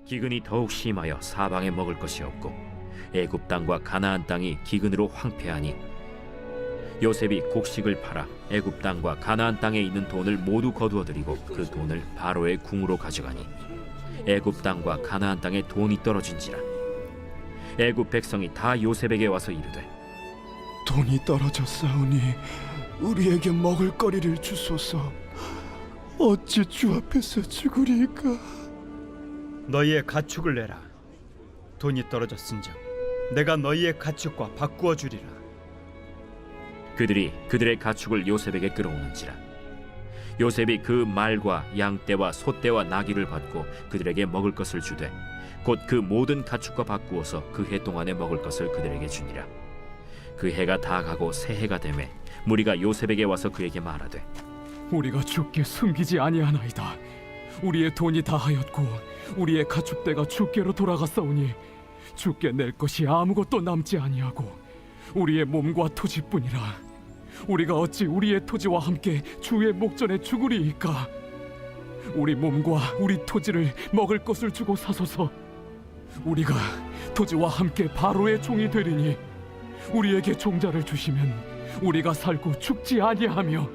기근이 더욱 심하여 사방에 먹을 것이 없고 애굽 땅과 가나안 땅이 기근으로 황폐하니 요셉이 곡식을 팔아 애굽 땅과 가나안 땅에 있는 돈을 모두 거두어들이고 그 돈을 바로의 궁으로 가져가니 애굽 땅과 가나안 땅에 돈이 떨어진지라. 애굽 백성이 다 요셉에게 와서 이르되 돈이 떨어졌사오니 우리에게 먹을 거리를 주소서. 어찌 주 앞에서 죽으리까? 너희의 가축을 내라. 돈이 떨어졌은즉 내가 너희의 가축과 바꾸어 주리라. 그들이 그들의 가축을 요셉에게 끌어오는지라. 요셉이 그 말과 양떼와 소떼와 나귀를 받고 그들에게 먹을 것을 주되 곧 그 모든 가축과 바꾸어서 그 해 동안에 먹을 것을 그들에게 주니라. 그 해가 다 가고 새 해가 되매 무리가 요셉에게 와서 그에게 말하되 우리가 주께 숨기지 아니하나이다. 우리의 돈이 다하였고 우리의 가축대가 주께로 돌아갔사오니 주께 낼 것이 아무것도 남지 아니하고 우리의 몸과 토지뿐이라. 우리가 어찌 우리의 토지와 함께 주의 목전에 죽으리이까? 우리 몸과 우리 토지를 먹을 것을 주고 사소서. 우리가 토지와 함께 바로의 종이 되리니 우리에게 종자를 주시면 우리가 살고 죽지 아니하며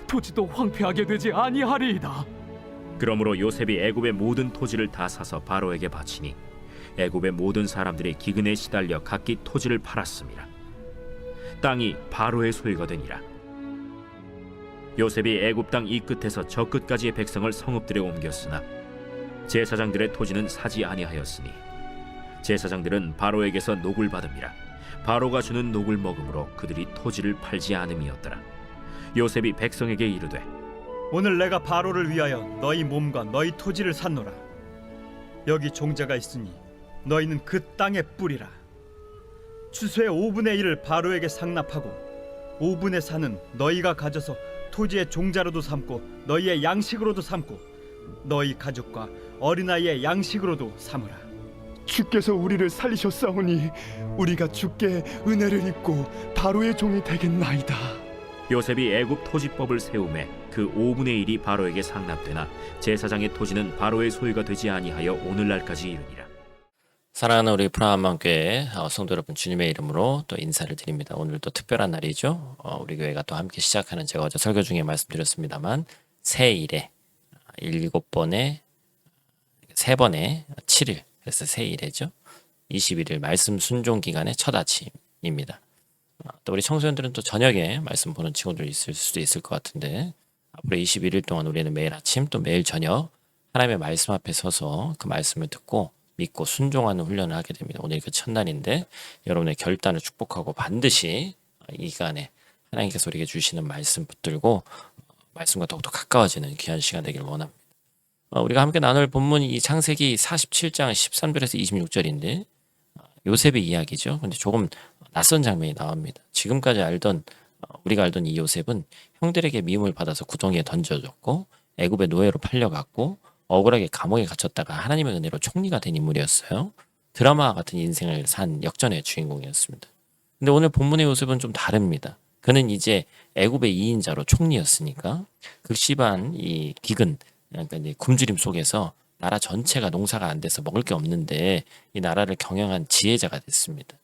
토지도 황폐하게 되지 아니하리이다. 그러므로 요셉이 애굽의 모든 토지를 다 사서 바로에게 바치니 애굽의 모든 사람들이 기근에 시달려 각기 토지를 팔았습니다. 땅이 바로의 소유가 되니라. 요셉이 애굽 땅 이 끝에서 저 끝까지의 백성을 성읍들에 옮겼으나 제사장들의 토지는 사지 아니하였으니 제사장들은 바로에게서 녹을 받음이라. 바로가 주는 녹을 먹음으로 그들이 토지를 팔지 않음이었더라. 요셉이 백성에게 이르되 오늘 내가 바로를 위하여 너희 몸과 너희 토지를 샀노라. 여기 종자가 있으니 너희는 그 땅에 뿌리라. 추수의 5분의 1을 바로에게 상납하고 5분의 4는 너희가 가져서 토지의 종자로도 삼고 너희의 양식으로도 삼고 너희 가족과 어린아이의 양식으로도 삼으라. 주께서 우리를 살리셨사오니 우리가 주께 은혜를 입고 바로의 종이 되겠나이다. 요셉이 애굽 토지법을 세우매 그 5분의 1이 바로에게 상납되나 제사장의 토지는 바로의 소유가 되지 아니하여 오늘날까지 이르니라. 사랑하는 우리 브라함만교회 성도 여러분, 주님의 이름으로 또 인사를 드립니다. 오늘도 특별한 날이죠. 우리 교회가 또 함께 시작하는, 제가 어제 설교 중에 말씀드렸습니다만 새 일에 7번에 3번에 7일, 그래서 새 일이죠. 21일 말씀 순종 기간의 첫 아침입니다. 또 우리 청소년들은 또 저녁에 말씀 보는 친구들 있을 수도 있을 것 같은데, 앞으로 21일 동안 우리는 매일 아침 또 매일 저녁 하나님의 말씀 앞에 서서 그 말씀을 듣고 믿고 순종하는 훈련을 하게 됩니다. 오늘 그 첫날인데 여러분의 결단을 축복하고 반드시 이 기간에 하나님께서 우리에게 주시는 말씀 붙들고 말씀과 더욱더 가까워지는 귀한 시간 되기를 원합니다. 우리가 함께 나눌 본문이 이 창세기 47장 13절에서 26절인데 요셉의 이야기죠. 근데 조금 낯선 장면이 나옵니다. 지금까지 우리가 알던 이 요셉은 형들에게 미움을 받아서 구덩이에 던져졌고 애굽의 노예로 팔려갔고 억울하게 감옥에 갇혔다가 하나님의 은혜로 총리가 된 인물이었어요. 드라마와 같은 인생을 산 역전의 주인공이었습니다. 근데 오늘 본문의 요셉은 좀 다릅니다. 그는 이제 애굽의 2인자로 총리였으니까 극심한 이 기근, 그러니까 이제 굶주림 속에서 나라 전체가 농사가 안 돼서 먹을 게 없는데 이 나라를 경영한 지혜자가 됐습니다.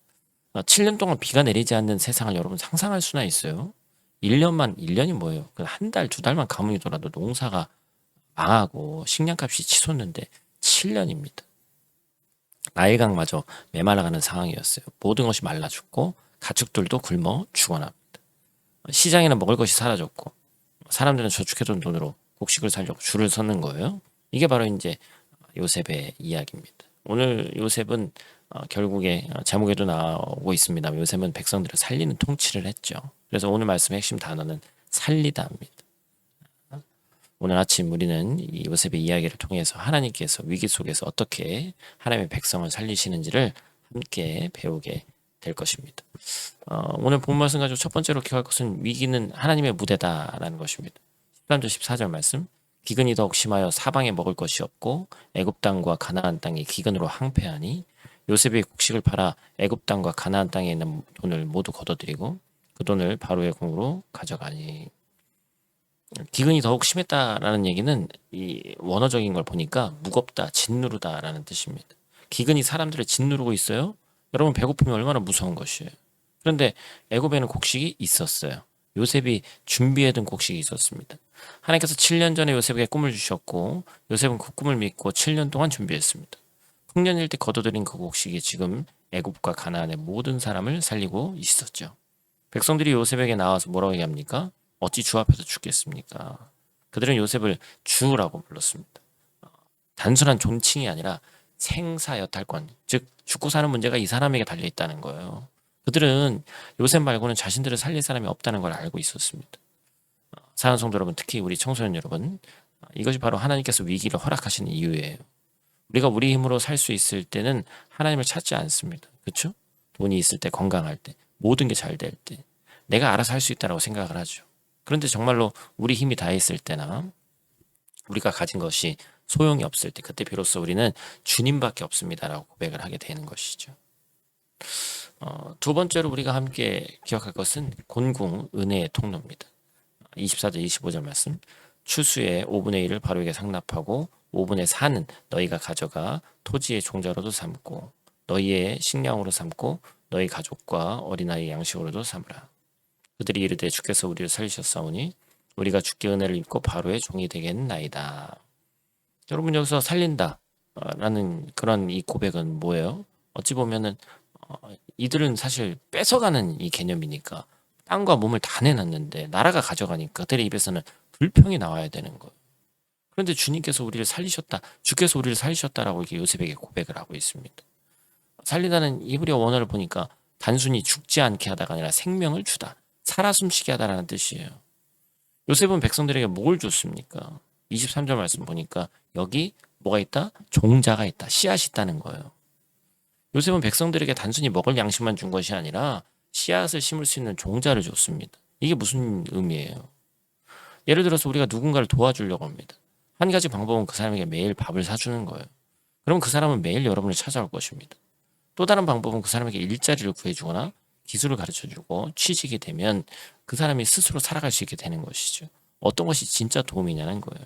7년 동안 비가 내리지 않는 세상을 여러분 상상할 수나 있어요? 1년이 뭐예요? 한 달, 2달만 가뭄이더라도 농사가 망하고 식량값이 치솟는데 7년입니다. 나일강마저 메말라가는 상황이었어요. 모든 것이 말라 죽고 가축들도 굶어 죽어납니다. 시장에는 먹을 것이 사라졌고 사람들은 저축해둔 돈으로 곡식을 사려고 줄을 서는 거예요. 이게 바로 이제 요셉의 이야기입니다. 오늘 요셉은 결국에 제목에도 나오고 있습니다. 요셉은 백성들을 살리는 통치를 했죠. 그래서 오늘 말씀의 핵심 단어는 살리다입니다. 오늘 아침 우리는 이 요셉의 이야기를 통해서 하나님께서 위기 속에서 어떻게 하나님의 백성을 살리시는지를 함께 배우게 될 것입니다. 오늘 본 말씀 가지고 첫 번째로 기억할 것은 위기는 하나님의 무대다라는 것입니다. 13절 14절 말씀, 기근이 더욱 심하여 사방에 먹을 것이 없고 애굽 땅과 가나안 땅이 기근으로 항폐하니 요셉이 곡식을 팔아 애굽 땅과 가나안 땅에 있는 돈을 모두 거둬들이고 그 돈을 바로의 궁으로 가져가니. 기근이 더욱 심했다라는 얘기는 이 원어적인 걸 보니까 무겁다, 짓누르다라는 뜻입니다. 기근이 사람들을 짓누르고 있어요. 여러분 배고프면 얼마나 무서운 것이에요. 그런데 애굽에는 곡식이 있었어요. 요셉이 준비해둔 곡식이 있었습니다. 하나님께서 7년 전에 요셉에게 꿈을 주셨고 요셉은 그 꿈을 믿고 7년 동안 준비했습니다. 풍년일 때 거둬들인 그 곡식이 지금 애굽과 가나안의 모든 사람을 살리고 있었죠. 백성들이 요셉에게 나와서 뭐라고 얘기합니까? 어찌 주 앞에서 죽겠습니까? 그들은 요셉을 주라고 불렀습니다. 단순한 존칭이 아니라 생사여탈권, 즉 죽고 사는 문제가 이 사람에게 달려 있다는 거예요. 그들은 요셉 말고는 자신들을 살릴 사람이 없다는 걸 알고 있었습니다. 사랑하는 성도 여러분, 특히 우리 청소년 여러분, 이것이 바로 하나님께서 위기를 허락하시는 이유예요. 우리가 우리 힘으로 살 수 있을 때는 하나님을 찾지 않습니다. 그렇죠? 돈이 있을 때, 건강할 때, 모든 게 잘 될 때, 내가 알아서 할 수 있다고 생각을 하죠. 그런데 정말로 우리 힘이 다 있을 때나 우리가 가진 것이 소용이 없을 때, 그때 비로소 우리는 주님밖에 없습니다라고 고백을 하게 되는 것이죠. 두 번째로 우리가 함께 기억할 것은 곤궁 은혜의 통로입니다. 24절 25절 말씀, 추수의 5분의 1을 바로에게 상납하고 5분의 4는 너희가 가져가 토지의 종자로도 삼고 너희의 식량으로 삼고 너희 가족과 어린아이 양식으로도 삼으라. 그들이 이르되 주께서 우리를 살리셨사오니 우리가 주께 은혜를 입고 바로의 종이 되겠나이다. 여러분 여기서 살린다 라는 그런 이 고백은 뭐예요? 어찌 보면은 이들은 사실 뺏어가는 이 개념이니까 땅과 몸을 다 내놨는데 나라가 가져가니까 그들의 입에서는 불평이 나와야 되는 거예요. 그런데 주님께서 우리를 살리셨다, 주께서 우리를 살리셨다라고 이렇게 요셉에게 고백을 하고 있습니다. 살리다는 이브리어 원어를 보니까 단순히 죽지 않게 하다가 아니라 생명을 주다, 살아 숨쉬게 하다라는 뜻이에요. 요셉은 백성들에게 뭘 줬습니까? 23절 말씀 보니까 여기 뭐가 있다? 종자가 있다, 씨앗이 있다는 거예요. 요셉은 백성들에게 단순히 먹을 양식만 준 것이 아니라 씨앗을 심을 수 있는 종자를 줬습니다. 이게 무슨 의미예요? 예를 들어서 우리가 누군가를 도와주려고 합니다. 한 가지 방법은 그 사람에게 매일 밥을 사주는 거예요. 그럼 그 사람은 매일 여러분을 찾아올 것입니다. 또 다른 방법은 그 사람에게 일자리를 구해주거나 기술을 가르쳐주고 취직이 되면 그 사람이 스스로 살아갈 수 있게 되는 것이죠. 어떤 것이 진짜 도움이냐는 거예요.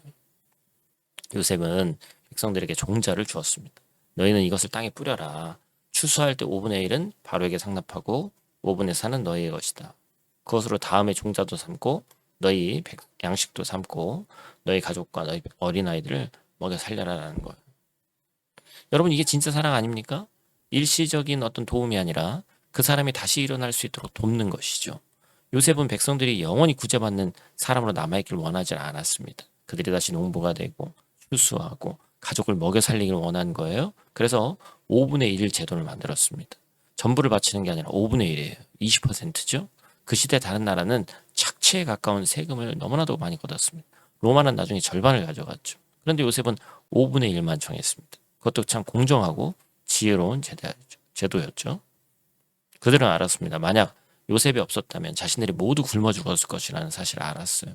요셉은 백성들에게 종자를 주었습니다. 너희는 이것을 땅에 뿌려라. 추수할 때 5분의 1은 바로에게 상납하고 5분의 4는 너희의 것이다. 그것으로 다음에 종자도 삼고 너희 양식도 삼고 너희 가족과 너희 어린아이들을 먹여 살려라라는 거예요. 여러분 이게 진짜 사랑 아닙니까? 일시적인 어떤 도움이 아니라 그 사람이 다시 일어날 수 있도록 돕는 것이죠. 요셉은 백성들이 영원히 구제받는 사람으로 남아있기를 원하지 않았습니다. 그들이 다시 농부가 되고 추수하고 가족을 먹여 살리기를 원한 거예요. 그래서 5분의 1 제도를 만들었습니다. 전부를 바치는 게 아니라 5분의 1이에요. 20%죠. 그 시대 다른 나라는 착취에 가까운 세금을 너무나도 많이 걷었습니다. 로마는 나중에 절반을 가져갔죠. 그런데 요셉은 5분의 1만 정했습니다. 그것도 참 공정하고 지혜로운 제도였죠. 그들은 알았습니다. 만약 요셉이 없었다면 자신들이 모두 굶어 죽었을 것이라는 사실을 알았어요.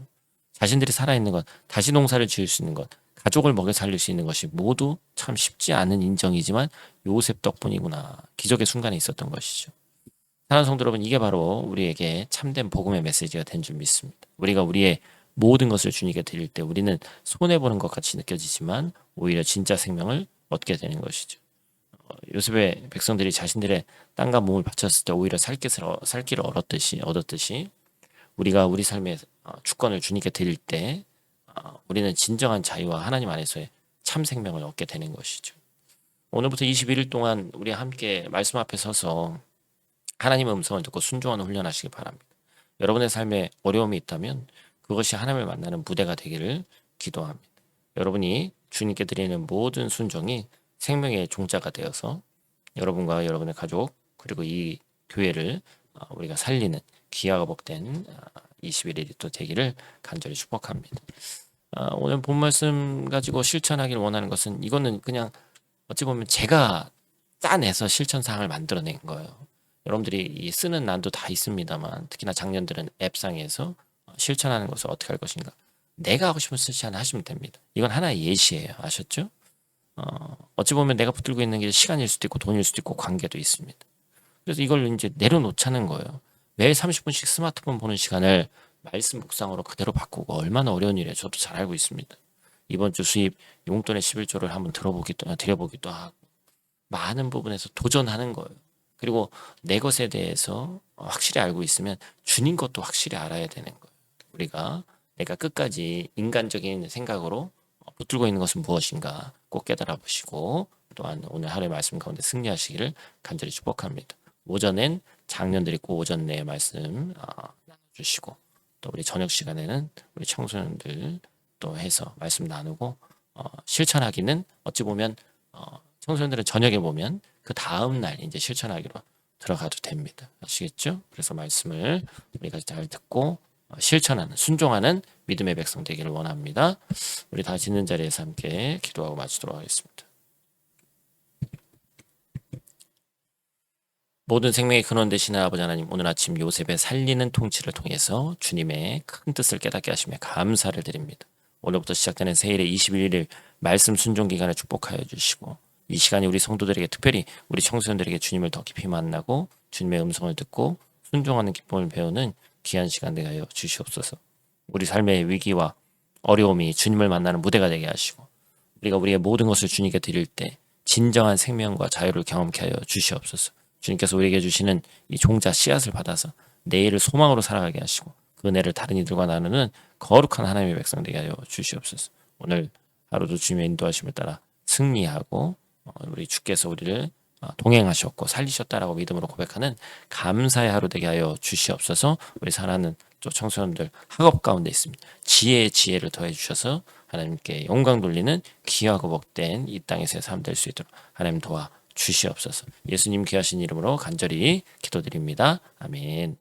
자신들이 살아있는 것, 다시 농사를 지을 수 있는 것, 가족을 먹여 살릴 수 있는 것이 모두 참 쉽지 않은 인정이지만 요셉 덕분이구나. 기적의 순간에 있었던 것이죠. 사랑하는 성도 여러분, 이게 바로 우리에게 참된 복음의 메시지가 된 줄 믿습니다. 우리가 우리의 모든 것을 주님께 드릴 때 우리는 손해보는 것 같이 느껴지지만 오히려 진짜 생명을 얻게 되는 것이죠. 요셉의 백성들이 자신들의 땅과 몸을 바쳤을 때 오히려 살 길을 얻었듯이 우리가 우리 삶의 주권을 주님께 드릴 때 우리는 진정한 자유와 하나님 안에서의 참 생명을 얻게 되는 것이죠. 오늘부터 21일 동안 우리 함께 말씀 앞에 서서 하나님의 음성을 듣고 순종하는 훈련하시기 바랍니다. 여러분의 삶에 어려움이 있다면 그것이 하나님을 만나는 무대가 되기를 기도합니다. 여러분이 주님께 드리는 모든 순종이 생명의 종자가 되어서 여러분과 여러분의 가족 그리고 이 교회를 우리가 살리는 귀하고 복된 21일이 또 되기를 간절히 축복합니다. 오늘 본 말씀 가지고 실천하기를 원하는 것은 이거는 그냥 어찌 보면 제가 짜내서 실천사항을 만들어낸 거예요. 여러분들이 이 쓰는 난도 다 있습니다만 특히나 작년들은 앱상에서 실천하는 것을 어떻게 할 것인가. 내가 하고 싶은 실천 하시면 됩니다. 이건 하나의 예시예요. 아셨죠? 어찌 보면 내가 붙들고 있는 게 시간일 수도 있고 돈일 수도 있고 관계도 있습니다. 그래서 이걸 이제 내려놓자는 거예요. 매일 30분씩 스마트폰 보는 시간을 말씀 묵상으로 그대로 바꾸고 얼마나 어려운 일이에요. 저도 잘 알고 있습니다. 이번 주 수입 용돈의 11조를 한번 드려보기도 하고 많은 부분에서 도전하는 거예요. 그리고 내 것에 대해서 확실히 알고 있으면 주님 것도 확실히 알아야 되는 거예요. 우리가 내가 끝까지 인간적인 생각으로 붙들고 있는 것은 무엇인가 꼭 깨달아 보시고 또한 오늘 하루의 말씀 가운데 승리하시기를 간절히 축복합니다. 오전엔 장년들이 꼭 오전 내에 말씀 나눠주시고 또 우리 저녁 시간에는 우리 청소년들 또 해서 말씀 나누고 실천하기는 어찌 보면 청소년들은 저녁에 보면 그 다음 날 이제 실천하기로 들어가도 됩니다. 아시겠죠? 그래서 말씀을 우리가 잘 듣고 실천하는 순종하는 믿음의 백성 되기를 원합니다. 우리 다 있는 자리에서 함께 기도하고 마치도록 하겠습니다. 모든 생명의 근원 되시는 아버지 하나님, 오늘 아침 요셉의 살리는 통치를 통해서 주님의 큰 뜻을 깨닫게 하시며 감사를 드립니다. 오늘부터 시작되는 새해의 21일 말씀 순종 기간을 축복하여 주시고 이 시간이 우리 성도들에게 특별히 우리 청소년들에게 주님을 더 깊이 만나고 주님의 음성을 듣고 순종하는 기쁨을 배우는 귀한 시간 되게 하여 주시옵소서. 우리 삶의 위기와 어려움이 주님을 만나는 무대가 되게 하시고 우리가 우리의 모든 것을 주님께 드릴 때 진정한 생명과 자유를 경험케 하여 주시옵소서. 주님께서 우리에게 주시는 이 종자 씨앗을 받아서 내일을 소망으로 살아가게 하시고 그 은혜를 다른 이들과 나누는 거룩한 하나님의 백성 되게 하여 주시옵소서. 오늘 하루도 주님의 인도하심을 따라 승리하고 우리 주께서 우리를 동행하셨고 살리셨다라고 믿음으로 고백하는 감사의 하루 되게 하여 주시옵소서. 우리 사랑하는 또 청소년들 학업 가운데 있습니다. 지혜를 더해 주셔서 하나님께 영광 돌리는 귀하고 복된 이 땅에서의 삶 될 수 있도록 하나님 도와 주시옵소서. 예수님 귀하신 이름으로 간절히 기도드립니다. 아멘.